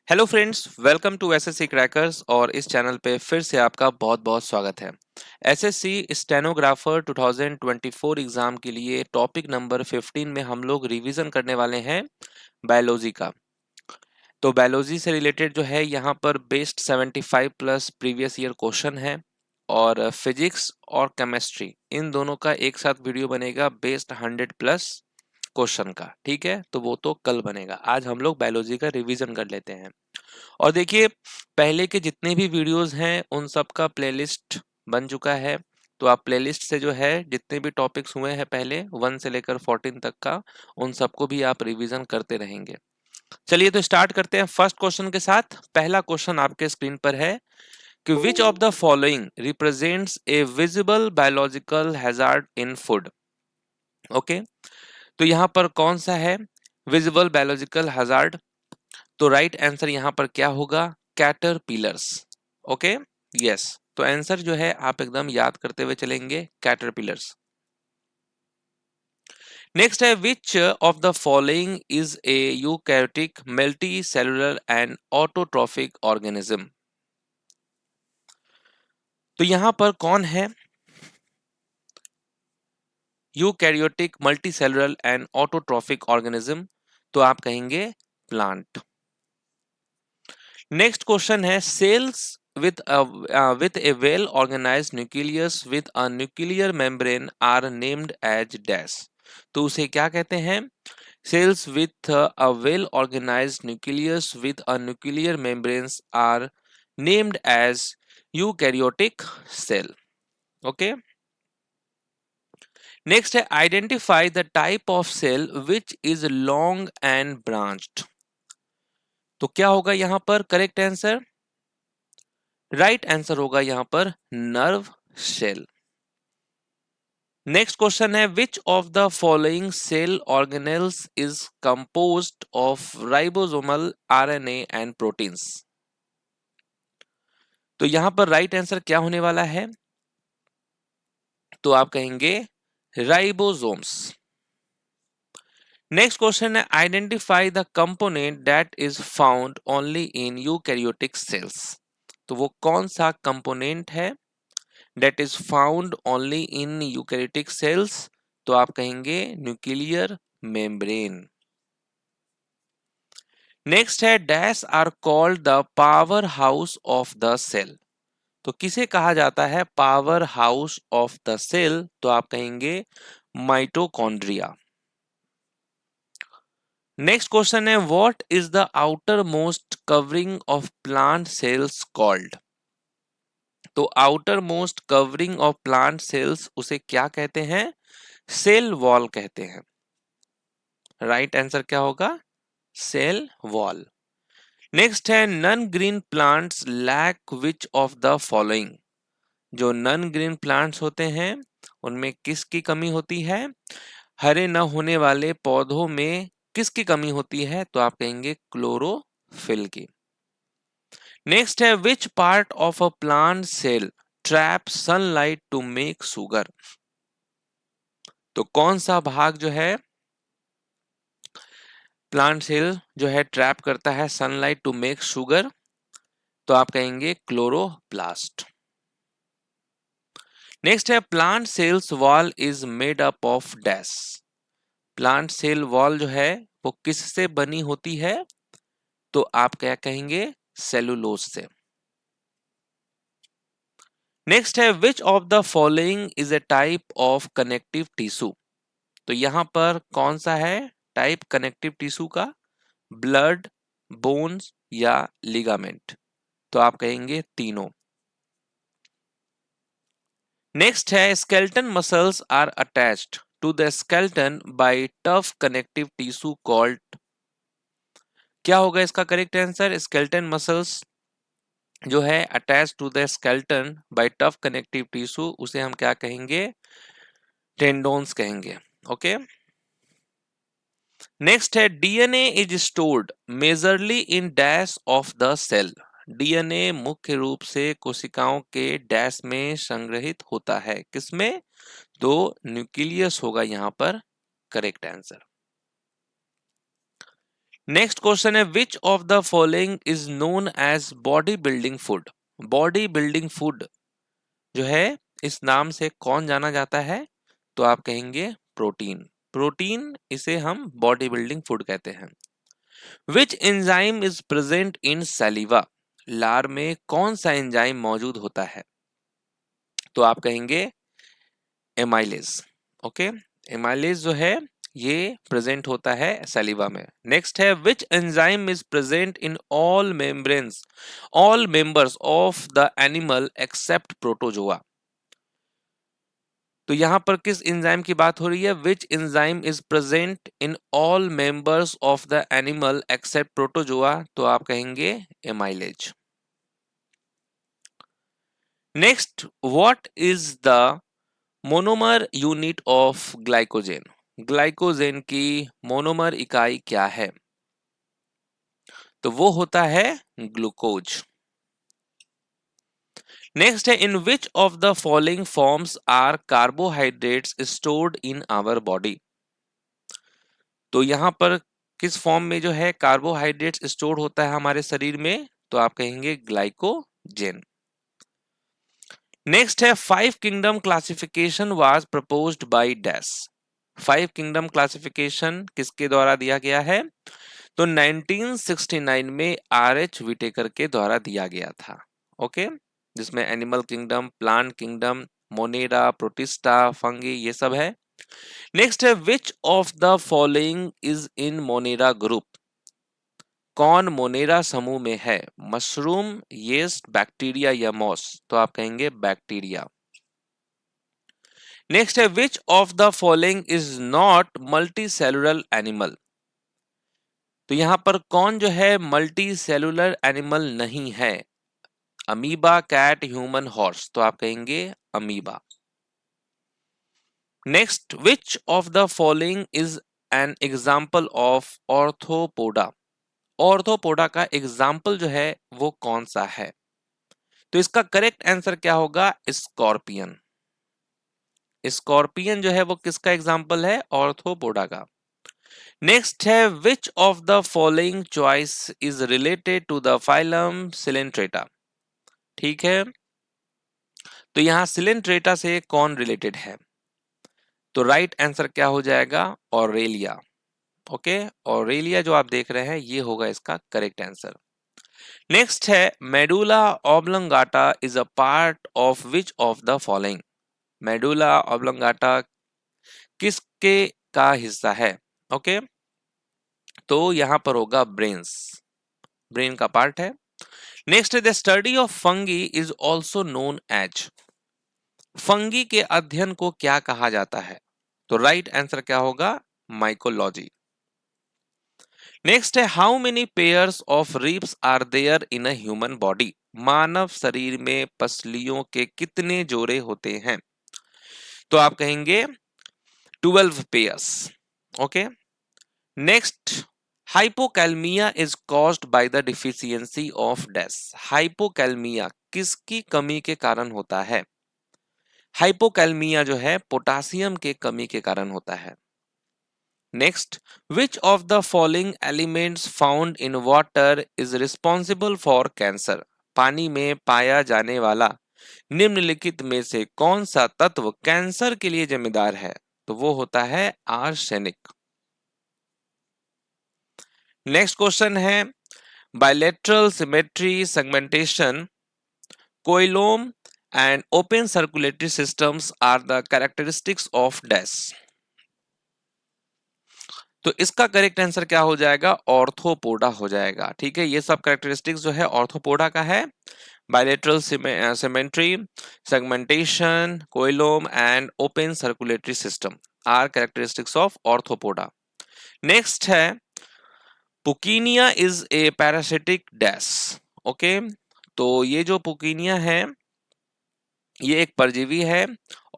Hello friends, welcome to SSC Crackers. और इस channel पे फिर से आपका बहुत बहुत स्वागत है। एसएससी स्टेनोग्राफर 2024 एग्जाम के लिए टॉपिक नंबर 15 में हम लोग रिवीजन करने वाले हैं बायोलॉजी का। तो बायोलॉजी से रिलेटेड जो है यहाँ पर based 75 plus previous year question है, और फिजिक्स और केमिस्ट्री इन दोनों का एक साथ वीडियो बनेगा बेस्ड 100 प्लस क्वेश्चन का। ठीक है, तो वो तो कल बनेगा। आज हम लोग बायोलॉजी का रिवीजन कर लेते हैं। और देखिए, पहले के जितने भी वीडियोस हैं उन सब का प्लेलिस्ट बन चुका है। तो आप प्लेलिस्ट से जो है जितने भी टॉपिक्स हुए हैं पहले 1 से लेकर 14 तक का, उन सबको भी आप रिवीजन करते रहेंगे। चलिए तो स्टार्ट करते हैं फर्स्ट क्वेश्चन के साथ। पहला क्वेश्चन आपके स्क्रीन पर है कि विच of the following represents A visible biological hazard in food. Okay, तो यहाँ पर कौन सा है विजिबल बायोलॉजिकल हैजार्ड? तो राइट आंसर यहाँ पर क्या होगा? कैटरपिलर्स। Okay, yes. तो आंसर जो है आप एकदम याद करते हुए चलेंगे, कैटरपिलर्स। नेक्स्ट है which of the following is A eukaryotic multi cellular and autotrophic organism. तो यहां पर कौन है eukaryotic multi cellular and autotrophic organism? तो आप कहेंगे प्लांट। नेक्स्ट क्वेश्चन है sales with a well organized nucleus with a nuclear membrane are named as dash। तो उसे क्या कहते हैं? Cells with a well organized nucleus with a nuclear membranes are named as eukaryotic cell। okay, next है identify the type of cell which is long and branched। तो क्या होगा यहाँ पर करेक्ट आंसर? राइट आंसर होगा यहाँ पर nerve cell. Next question है which of the following cell organelles is composed of ribosomal RNA and proteins. तो यहां पर राइट आंसर क्या होने वाला है? तो आप कहेंगे राइबोसोम्स। नेक्स्ट क्वेश्चन है identify the component that is found only in eukaryotic cells. तो वो कौन सा कंपोनेंट है that is found only in eukaryotic cells? तो आप कहेंगे न्यूक्लियर मेम्ब्रेन। नेक्स्ट है dash are called the powerhouse of the cell. तो किसे कहा जाता है powerhouse of the cell? तो आप कहेंगे माइटोकॉन्ड्रिया। नेक्स्ट क्वेश्चन है what is the outermost covering of plant cells called. तो outermost covering of plant cells उसे क्या कहते हैं? सेल वॉल कहते हैं। राइट आंसर क्या होगा? Cell wall. नेक्स्ट है non green plants lack which of the following. जो नन ग्रीन प्लांट्स होते हैं उनमें किसकी कमी होती है? हरे न होने वाले पौधों में किसकी कमी होती है? तो आप कहेंगे क्लोरोफिल की। नेक्स्ट है which part of a plant cell trap sunlight to make sugar. तो कौन सा भाग जो है प्लांट सेल जो है ट्रैप करता है सनलाइट टू मेक शुगर? तो आप कहेंगे क्लोरोप्लास्ट। नेक्स्ट है plant cells wall is made up of dash. Plant cell wall जो है वो किससे बनी होती है? तो आप क्या कहेंगे? सेलुलोज से। नेक्स्ट है which of the following is a type of connective tissue. तो यहां पर कौन सा है टाइप कनेक्टिव टिश्यू का? ब्लड, बोन्स या लिगामेंट? तो आप कहेंगे तीनों। नेक्स्ट है skeleton muscles are attached to the skeleton by tough connective tissue called. क्या होगा इसका करेक्ट आंसर? स्केलेटन मसल्स जो है attach to the skeleton by tough connective tissue उसे हम क्या कहेंगे? टेंडोन्स कहेंगे। ओके, नेक्स्ट है DNA is stored majorly in dash of the cell. DNA मुख्य रूप से कोशिकाओं के डैश में संग्रहित होता है, किसमें? तो न्यूक्लियस होगा यहां पर करेक्ट आंसर। नेक्स्ट क्वेश्चन है which of the following is known as body building food. Body building food जो है इस नाम से कौन जाना जाता है, तो आप कहेंगे प्रोटीन। प्रोटीन इसे हम बॉडी बिल्डिंग फूड कहते हैं। विच एंजाइम इज प्रेजेंट इन सलीवा। लार में कौन सा एंजाइम मौजूद होता है, तो आप कहेंगे एमाइलेज। ओके, एमाइलेज जो है ये प्रेजेंट होता है सलीवा में। नेक्स्ट है which enzyme is present in all membranes all members of the animal except protozoa. तो यहां पर किस एंजाइम की बात हो रही है, which enzyme is present in all members of the animal except protozoa, तो आप कहेंगे amylase. Next, what is the monomer unit of glycogen. Glycogen की मोनोमर इकाई क्या है, तो वो होता है ग्लूकोज। नेक्स्ट है in which of the following forms are carbohydrates stored in our body. तो यहां पर किस फॉर्म में जो है कार्बोहाइड्रेट्स स्टोर होता है हमारे शरीर में, तो आप कहेंगे ग्लाइकोजेन। नेक्स्ट है five kingdom classification was proposed by dash. Five kingdom classification किसके द्वारा दिया गया है, तो 1969 में आर.एच. विटेकर के द्वारा दिया गया था। ओके, जिसमें animal kingdom, plant kingdom, Monera, protista, fungi ये सब है। नेक्स्ट है which of the following is in Monera group. कौन मोनेरा समूह में है, मशरूम, येस्ट, बैक्टीरिया या मॉस, तो आप कहेंगे बैक्टीरिया। नेक्स्ट है which of the following is not multi cellular animal. तो यहां पर कौन जो है मल्टी सेलुलर एनिमल नहीं है, अमीबा, कैट, ह्यूमन, हॉर्स, तो आप कहेंगे amoeba. Next, which of the following is an example of arthropoda. Arthropoda का एग्जाम्पल जो है वो कौन सा है, तो इसका करेक्ट आंसर क्या होगा, स्कॉर्पियन। स्कॉर्पियन जो है वो किसका एग्जाम्पल है, ऑर्थोपोडा का। नेक्स्ट है which of the following choice is related to the phylum Coelenterata. ठीक है, तो यहां सिलेंट्रेटा से कौन रिलेटेड है, तो राइट आंसर क्या हो जाएगा, ऑरेलिया। ओके, ऑरेलिया जो आप देख रहे हैं ये होगा इसका करेक्ट आंसर। नेक्स्ट है medulla oblongata is a part of which of the following. Medulla oblongata किसके का हिस्सा है, ओके, तो यहां पर होगा ब्रेन्स, ब्रेन का पार्ट है। Next the study of fungi is also known as. Fungi के अध्ययन को क्या कहा जाता है, तो राइट आंसर क्या होगा, माइकोलॉजी। नेक्स्ट है how many pairs of ribs are there in a human body. मानव शरीर में पसलियों के कितने जोड़े होते हैं, तो आप कहेंगे 12 pairs. Okay, next, hypokalaemia is caused by the deficiency of dash. Hypokalaemia किसकी कमी के कारण होता है, हाइपोकैलमिया जो है पोटासियम के कमी के कारण होता है। Next, which of the following elements found in water is responsible for cancer. पानी में पाया जाने वाला निम्नलिखित में से कौन सा तत्व कैंसर के लिए जिम्मेदार है, तो वो होता है आर्सेनिक। नेक्स्ट क्वेश्चन है bilateral symmetry, segmentation, coelom and open circulatory systems are the characteristics of dash. तो इसका करेक्ट आंसर क्या हो जाएगा, ऑर्थोपोडा हो जाएगा। ठीक है, ये सब कैरेक्टरिस्टिक्स जो है ऑर्थोपोडा का है। Bilateral symmetry, segmentation, coelom and open circulatory system are characteristics of Arthropoda. Next है Puccinia is a parasitic dash. Okay, तो ये जो पुकीनिया है ये एक परजीवी है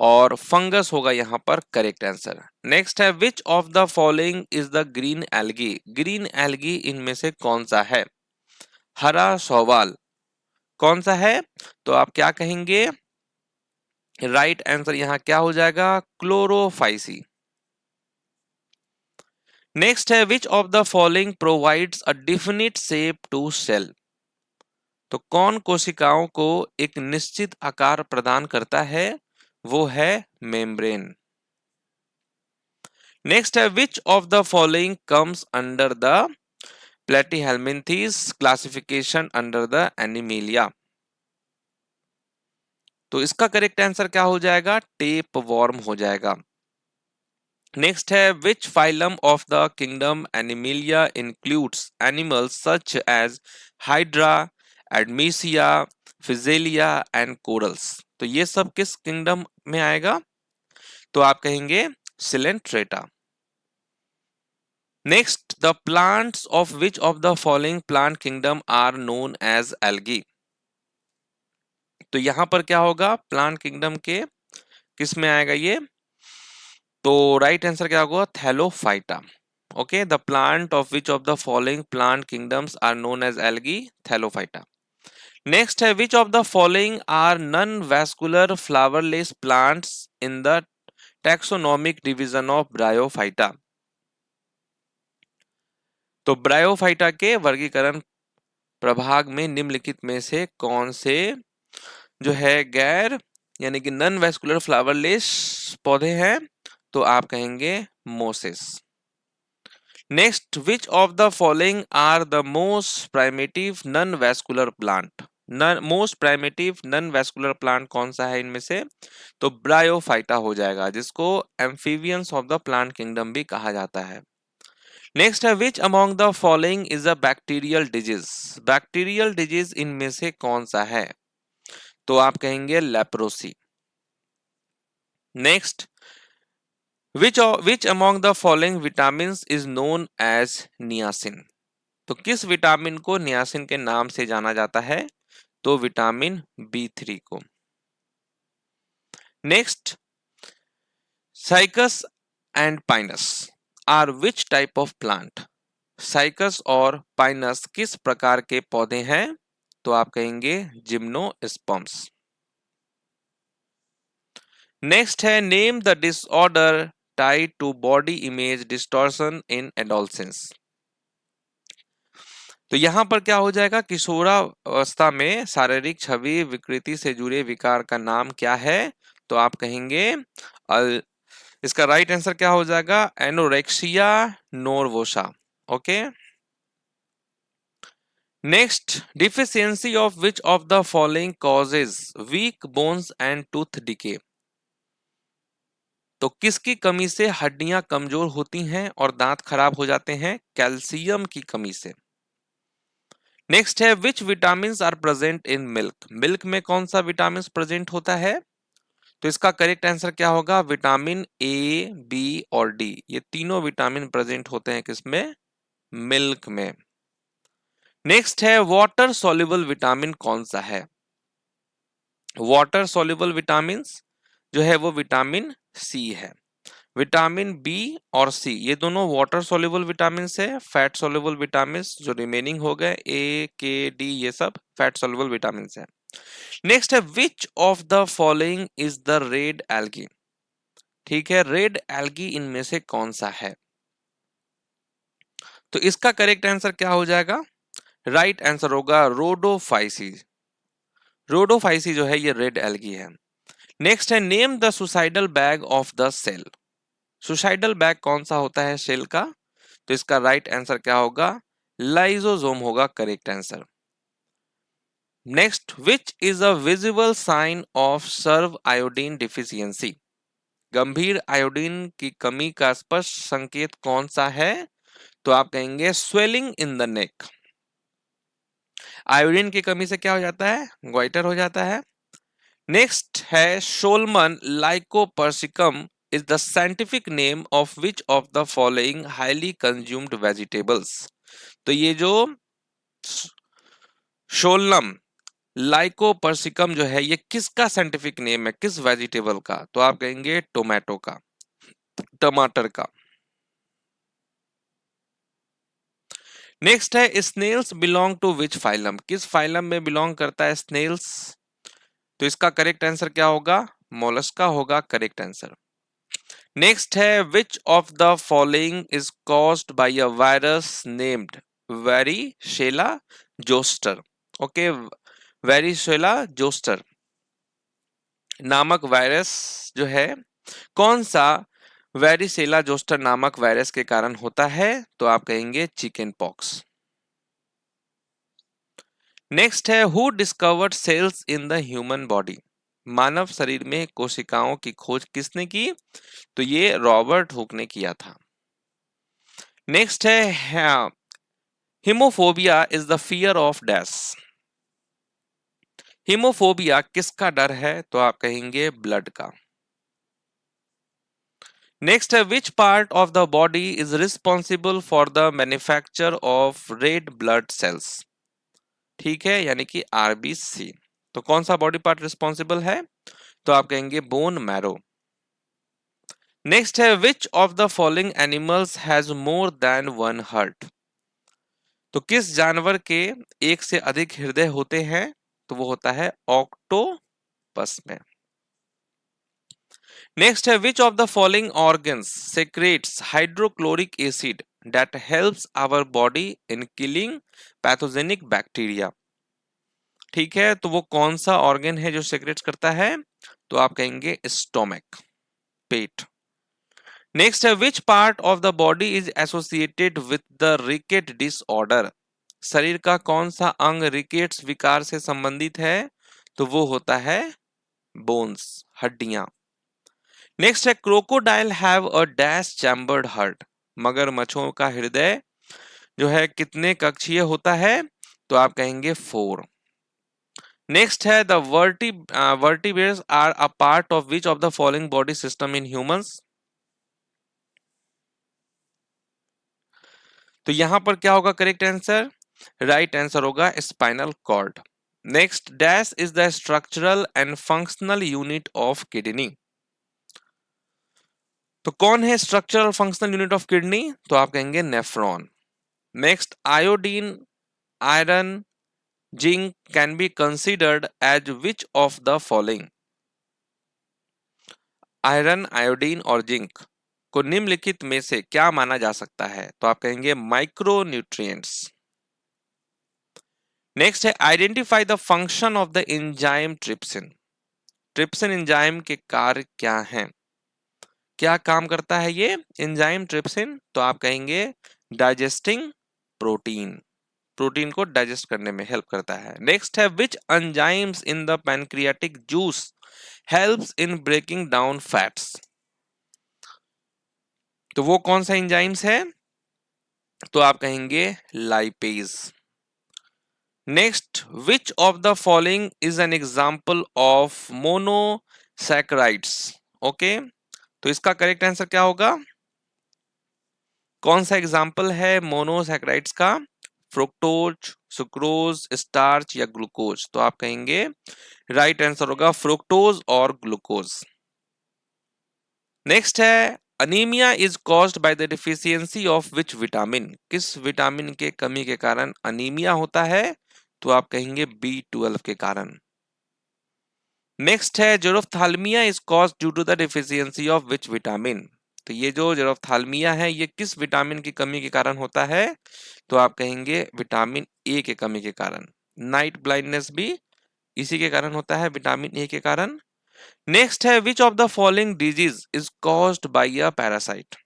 और फंगस होगा यहाँ पर करेक्ट आंसर। नेक्स्ट है which of the following is the green algae. Green algae इनमें से कौन सा है, हरा शैवाल कौन सा है, तो आप क्या कहेंगे, राइट आंसर यहाँ क्या हो जाएगा, क्लोरोफाइसी। नेक्स्ट है which of the following provides a definite shape to cell. तो कौन कोशिकाओं को एक निश्चित आकार प्रदान करता है, वो है मेम्ब्रेन। नेक्स्ट है which of the following comes under the Platyhelminthes classification under the Animalia. तो इसका करेक्ट आंसर क्या हो जाएगा, टेप वॉर्म हो जाएगा। नेक्स्ट है which phylum of the kingdom Animalia includes animals such as hydra, Adamsia, Physalia and corals. तो ये सब किस किंगडम में आएगा, तो आप कहेंगे coelenterata. Next the plants of which of the following plant kingdom are known as algae. तो यहां पर क्या होगा, प्लांट किंगडम के किस में आएगा ये, तो राइट आंसर क्या होगा, Thallophyta. Okay, the plant of which of the following plant kingdoms are known as algae, Thallophyta. Next है which of the following are non vascular flowerless plants in the taxonomic division of Bryophyta. तो Bryophyta के वर्गीकरण प्रभाग में निम्नलिखित में से कौन से जो है गैर यानी कि नॉन वैस्कुलर फ्लावरलेस पौधे हैं, तो आप कहेंगे mosses. Next which of the following are the most primitive non vascular plant. Most primitive non vascular plant कौन सा है इनमें से, तो ब्रायोफाइटा हो जाएगा, जिसको amphibians of the plant kingdom भी कहा जाता है। नेक्स्ट है which among the following is a bacterial disease. Bacterial disease इनमें से कौन सा है, तो आप कहेंगे leprosy. Next which among the following vitamin is known as niacin. तो किस विटामिन को नियासिन के नाम से जाना जाता है, तो विटामिन B3 को। Next cycas and pinus are which type of plant. Cycas और पाइनस किस प्रकार के पौधे हैं, तो आप कहेंगे जिम्नोस्पर्म्स। नेक्स्ट है name the disorder tied to body image distortion in adolescence. तो यहां पर क्या हो जाएगा, किशोरावस्था में शारीरिक छवि विकृति से जुड़े विकार का नाम क्या है, तो आप कहेंगे इसका राइट आंसर क्या हो जाएगा, anorexia nervosa. Okay, next deficiency of which of the following causes weak bones and tooth decay. तो किसकी कमी से हड्डियां कमजोर होती हैं और दांत खराब हो जाते हैं, कैल्शियम की कमी से। नेक्स्ट है which vitamin are present in milk. Milk में कौन सा विटामिन प्रेजेंट होता है, तो इसका करेक्ट आंसर क्या होगा, विटामिन A, B और D, ये तीनों विटामिन प्रेजेंट होते हैं किसमें, मिल्क में। नेक्स्ट है वाटर सॉल्युबल विटामिन कौन सा है। वाटर सॉल्युबल विटामिन जो है वो विटामिन C है। विटामिन B और C ये दोनों वाटर सॉल्युबल विटामिन है। फैट सॉल्युबल विटामिन जो रिमेनिंग हो गए A, K, D ये सब फैट सॉल्युबल विटामिन है। नेक्स्ट है which of the following is the red algae. ठीक है, रेड एल्गी इनमें से कौन सा है, तो इसका करेक्ट आंसर क्या हो जाएगा, राइट आंसर होगा रोडोफाइसी। रोडोफाइसी जो है ये रेड एल्गी है। नेक्स्ट है name the suicidal bag of the cell. Suicidal bag कौन सा होता है सेल का, तो इसका राइट आंसर क्या होगा, लाइजोसोम होगा correct answer. Next which is a visible sign of severe iodine deficiency. गंभीर आयोडीन की कमी का स्पष्ट संकेत कौन सा है, तो आप कहेंगे swelling in the neck. Iodine की कमी से क्या हो जाता है, ग्वाइटर हो जाता है। नेक्स्ट है शोलमन lycopersicum is the scientific name of which of the following highly consumed vegetables। तो ये जो शोलम लाइकोपर्सिकम जो है ये किसका साइंटिफिक नेम है, किस वेजिटेबल का, तो आप कहेंगे टोमेटो का, टमाटर का। नेक्स्ट है snails belong to which phylum. किस फाइलम में बिलोंग करता है स्नेल्स, तो इसका करेक्ट आंसर क्या होगा, मोलस्का होगा करेक्ट आंसर। नेक्स्ट है which of the following is caused by a virus named varicella zoster. Okay, varicella zoster नामक वायरस जो है, कौन सा वेरिसेला जोस्टर नामक वायरस के कारण होता है? तो आप कहेंगे चिकन पॉक्स। नेक्स्ट है who discovered cells in the human body. मानव शरीर में कोशिकाओं की खोज किसने की? तो ये रॉबर्ट हुक ने किया था। नेक्स्ट है haemophobia is the fear of dash. Haemophobia किसका डर है? तो आप कहेंगे ब्लड का। नेक्स्ट है which part of the body is responsible for the manufacture of red blood cells. ठीक है, यानी कि आरबीसी। तो कौन सा बॉडी पार्ट रिस्पॉन्सिबल है? तो आप कहेंगे बोन मैरो। नेक्स्ट है which of the following animals has more than one heart. तो किस जानवर के एक से अधिक हृदय होते हैं? तो वो होता है ऑक्टोपस में। नेक्स्ट है which of the following organs secretes hydrochloric acid that helps our body in killing pathogenic bacteria. ठीक है, तो वो कौन सा ऑर्गन है जो सेक्रेट करता है? तो आप कहेंगे स्टोमक, पेट। नेक्स्ट है which part of the body is associated with the रिकेट disorder. शरीर का कौन सा अंग रिकेट्स विकार से संबंधित है? तो वो होता है बोन्स, हड्डियां। नेक्स्ट है crocodile have a dash chambered heart. मगरमच्छों का हृदय जो है कितने कक्षीय होता है? तो आप कहेंगे 4। नेक्स्ट है the vertebrates are a part of which of the following body system in humans. तो यहां पर क्या होगा करेक्ट आंसर? राइट आंसर होगा spinal cord. Next dash is the structural and functional unit of kidney. तो कौन है structural functional unit of kidney? तो आप कहेंगे nephron. Next iodine, iron, zinc can be considered as which of the following. Iron, iodine और zinc को निम्नलिखित में से क्या माना जा सकता है? तो आप कहेंगे माइक्रो न्यूट्रिएंट्स। नेक्स्ट है identify the function of the enzyme trypsin. Trypsin enzyme के कार्य क्या हैं? क्या काम करता है ये एंजाइम ट्रिप्सिन? तो आप कहेंगे डाइजेस्टिंग प्रोटीन, प्रोटीन को डाइजेस्ट करने में हेल्प करता है। नेक्स्ट है which enzymes in the pancreatic juice helps in breaking down fats. तो वो कौन सा एंजाइम्स है? तो आप कहेंगे lipase. Next which of the following is an example of monosaccharides. Okay, तो इसका करेक्ट आंसर क्या होगा? कौन सा एग्जाम्पल है मोनोसैकेराइड्स का? फ्रुक्टोज, सुक्रोज, स्टार्च या ग्लूकोज। तो आप कहेंगे राइट आंसर होगा फ्रुक्टोज और ग्लूकोज। नेक्स्ट है anaemia is caused by the deficiency of which vitamin. किस विटामिन के कमी के कारण अनीमिया होता है? तो आप कहेंगे B12 के कारण। नेक्स्ट है xerophthalmia is caused due to the deficiency of which vitamin. तो ये जो जेरोफ्थाल्मिया है ये किस विटामिन की कमी के कारण होता है? तो आप कहेंगे विटामिन ए के कमी के कारण। नाइट ब्लाइंडनेस भी इसी के कारण होता है, विटामिन ए के कारण। नेक्स्ट है which of the following disease is caused by a parasite.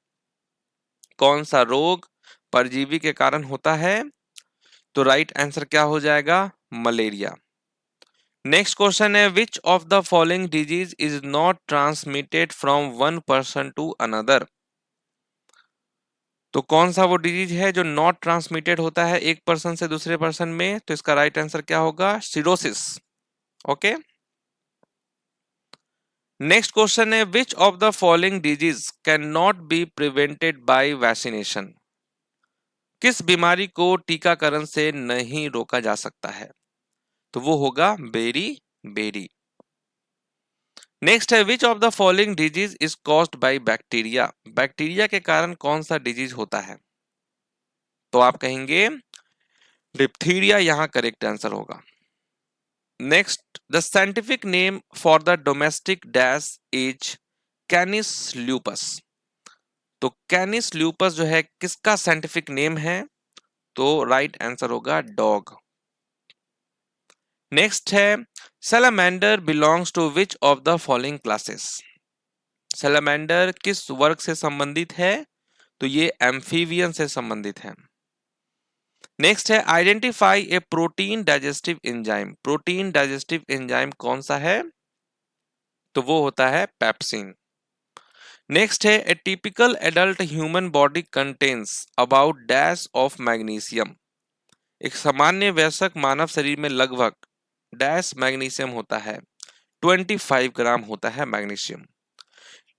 कौन सा रोग परजीवी के कारण होता है? तो राइट आंसर क्या हो जाएगा? मलेरिया। नेक्स्ट क्वेश्चन है which of the following disease is not transmitted from one person to another. तो कौन सा वो डिजीज है जो नॉट ट्रांसमिटेड होता है एक पर्सन से दूसरे पर्सन में? तो इसका राइट आंसर क्या होगा? सिरोसिस। ओके, नेक्स्ट क्वेश्चन है which of the following disease can not be prevented by vaccination. किस बीमारी को टीकाकरण से नहीं रोका जा सकता है? तो वो होगा बेरी बेरी। नेक्स्ट है which of the following disease is caused by bacteria. Bacteria के कारण कौन सा डिजीज होता है? तो आप कहेंगे डिप्थीरिया, यहां करेक्ट आंसर होगा। Next the scientific name for the domestic dash is कैनिस lupus. तो कैनिस ल्यूपस जो है किसका साइंटिफिक नेम है? तो राइट आंसर होगा डॉग। नेक्स्ट है salamander belongs to which of the following classes. Salamander किस वर्ग से संबंधित है? तो ये एम्फीबियन से संबंधित है। नेक्स्ट है identify a protein digestive enzyme. Protein digestive enzyme कौन सा है? तो वो होता है पेप्सिन। नेक्स्ट है ए typical adult human body contains about dash of magnesium. एक सामान्य वयस्क मानव शरीर में लगभग डैश मैग्नीशियम होता है, 25 ग्राम होता है मैग्नीशियम।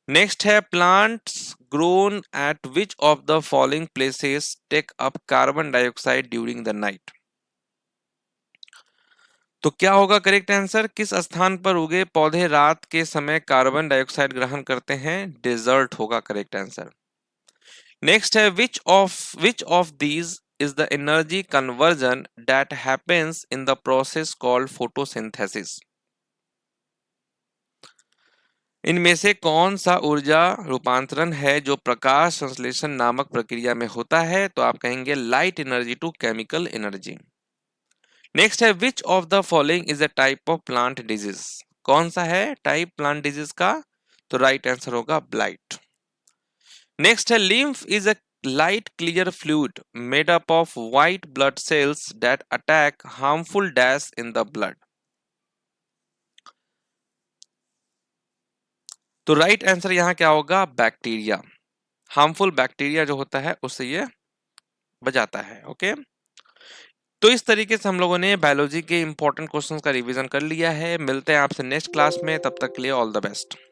नेक्स्ट है plants grown at which of the following places take up carbon dioxide during the night. तो क्या होगा करेक्ट आंसर? किस स्थान पर उगे पौधे रात के समय कार्बन डाइऑक्साइड ग्रहण करते हैं? डेजर्ट होगा करेक्ट आंसर। नेक्स्ट है which of these is the energy conversion that happens in the process called photosynthesis। इनमें से कौन सा ऊर्जा रूपांतरण है जो प्रकाश संश्लेषण नामक प्रक्रिया में होता है? तो आप कहेंगे light energy to chemical energy. Next है which of the following is a type of plant disease. कौन सा है टाइप प्लांट डिजीज का? तो राइट आंसर होगा ब्लाइट। नेक्स्ट है lymph is a light clear fluid made up of white blood cells that attack harmful dash in the blood। तो right answer यहां क्या होगा? बैक्टीरिया। हार्मफुल बैक्टीरिया जो होता है उससे ये बचाता है। ओके, तो इस तरीके से हम लोगों ने बायोलॉजी के इंपॉर्टेंट क्वेश्चंस का रिवीजन कर लिया है। मिलते हैं आपसे नेक्स्ट क्लास में, तब तक के लिए ऑल द बेस्ट।